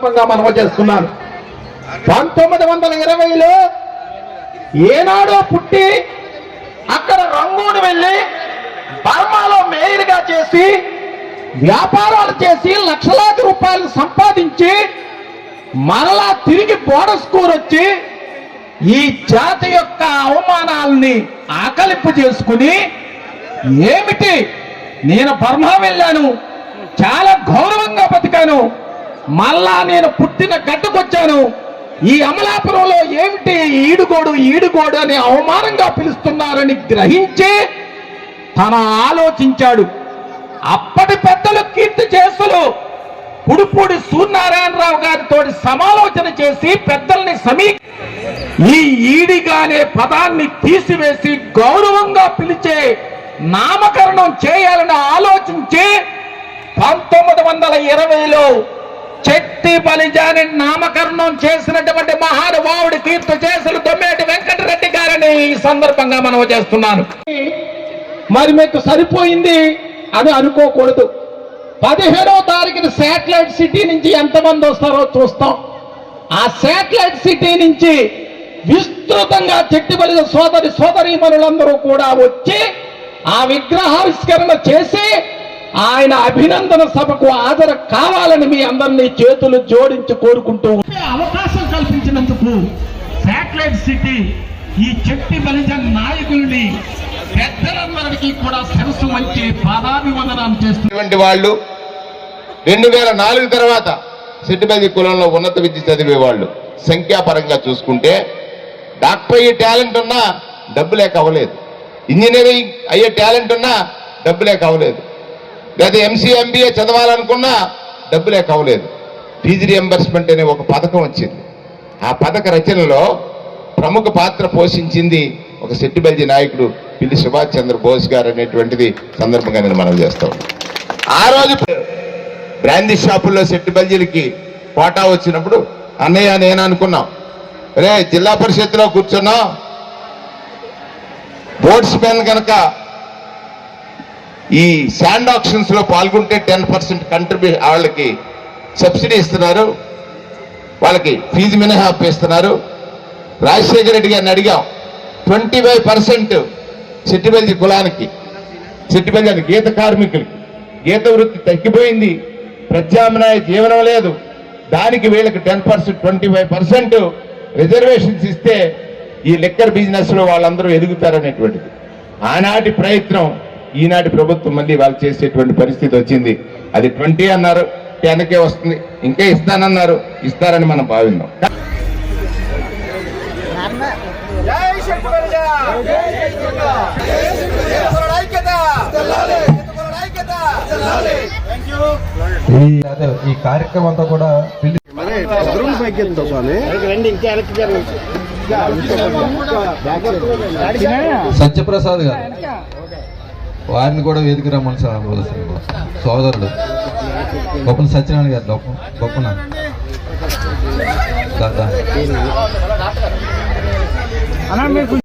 సందర్భంగా మనవి చేస్తున్నాను. 1920లో ఏనాడో పుట్టి అక్కడ రంగూన్ వెళ్ళి బర్మాలో మేయర్గా చేసి వ్యాపారాలు చేసి లక్షలాది రూపాయలు సంపాదించి మరలా తిరిగి బోర్డర్ స్కూల్ వచ్చి ఈ జాతి యొక్క అవమానాలని ఆకలింపు చేసుకుని ఏమిటి నేను బర్మా వెళ్ళాను, చాలా గౌరవంగా బతికాను, మళ్ళా నేను పుట్టిన గడ్డకొచ్చాను, ఈ అమలాపురంలో ఏమిటి ఈడుగోడు అని అవమానంగా పిలుస్తున్నారని గ్రహించి తన ఆలోచించాడు. అప్పటి పెద్దలు కీర్తి చేసులు పుడుపూడి సూర్యనారాయణరావు గారితో సమాలోచన చేసి పెద్దల్ని ఈ ఈడిగానే పదాన్ని తీసివేసి గౌరవంగా పిలిచే నామకరణం చేయాలని ఆలోచించి 1920లో చెట్టి బలిజాని నామకరణం చేసినటువంటి మహానుభావుడి కీర్తి చేసులు దొమ్మేటి వెంకటరెడ్డి గారిని ఈ సందర్భంగా మనం చేస్తున్నాను. మరి మీకు సరిపోయింది అని అనుకోకూడదు. 17వ తారీఖున శాటిలైట్ సిటీ నుంచి ఎంతమంది వస్తారో చూస్తాం. ఆ శాటిలైట్ సిటీ నుంచి విస్తృతంగా చెట్టిబలిజ సోదరీమణులందరూ కూడా వచ్చి ఆ విగ్రహావిష్కరణ చేసి ఆయన అభినందన సభకు హాజరు కావాలని మీ అందరినీ చేతులు జోడించి కోరుకుంటూ అవకాశం కల్పించినందుకు శాటిలైట్ సిటీ ఈ చెట్టి బలిజ నాయకుల్ని పెద్దలందరికీ కూడా శిరస్సు వంచి పాదాభివందనం చేస్తున్నటువంటి వాళ్ళు 2004 తర్వాత చెట్టిబలిజ కులంలో ఉన్నత విద్య చదివే వాళ్ళు సంఖ్యాపరంగా చూసుకుంటే డాక్టర్ అయ్యే టాలెంట్ ఉన్నా డబ్బు లేక అవ్వలేదు, ఇంజనీరింగ్ అయ్యే టాలెంట్ ఉన్నా డబ్బు లేక అవ్వలేదు, లేదా ఎంసీ ఎంబీఏ చదవాలనుకున్నా డబ్బు లేక అవ్వలేదు. ఫీజు రియంబర్స్మెంట్ అనే ఒక పథకం వచ్చింది. ఆ పథక రచనలో ప్రముఖ పాత్ర పోషించింది ఒక చెట్టిబలిజ నాయకుడు పిల్లి సుభాష్ చంద్రబోస్ గారు అనేటువంటిది సందర్భంగా నేను మనం చేస్తాం. ఆ రోజు బ్రాందీ షాపుల్లో చెట్టిబలిజలకి కోటా వచ్చినప్పుడు అన్నయ్య నేను అనుకున్నాం, రే జిల్లా పరిషత్లో కూర్చున్నాం, బోట్స్ మెన్ కనుక ఈ శాండ్ ఆక్షన్స్ లో పాల్గొంటే 10% కంట్రిబ్యూషన్ వాళ్ళకి సబ్సిడీ ఇస్తున్నారు, వాళ్ళకి ఫీజు మినహాయింపు ఇస్తున్నారు. రాజశేఖర రెడ్డి గారిని అడిగాం 25% చెట్టిబలిజ కులానికి, చెట్టిబలిజ గీత కార్మికులకి గీత వృత్తి తగ్గిపోయింది, ప్రత్యామ్నాయ జీవనం లేదు, దానికి వీళ్ళకి 10% 25% రిజర్వేషన్స్ ఇస్తే ఈ లిక్కర్ బిజినెస్ లో వాళ్ళందరూ ఎదుగుతారనేటువంటిది ఆనాటి ప్రయత్నం. ఈనాటి ప్రభుత్వం మళ్ళీ వాళ్ళు చేసేటువంటి పరిస్థితి వచ్చింది. అది 20 అన్నారు, 10కే వస్తుంది, ఇంకా ఇస్తానన్నారు, ఇస్తారని మనం భావిద్దాం. ఈ కార్యక్రమం అంతా కూడా సత్యప్రసాద్ గారు వారిని కూడా వేదిక రమ్మని సోదరుడు గొప్పన సత్యనారాయణ గారు గొప్పన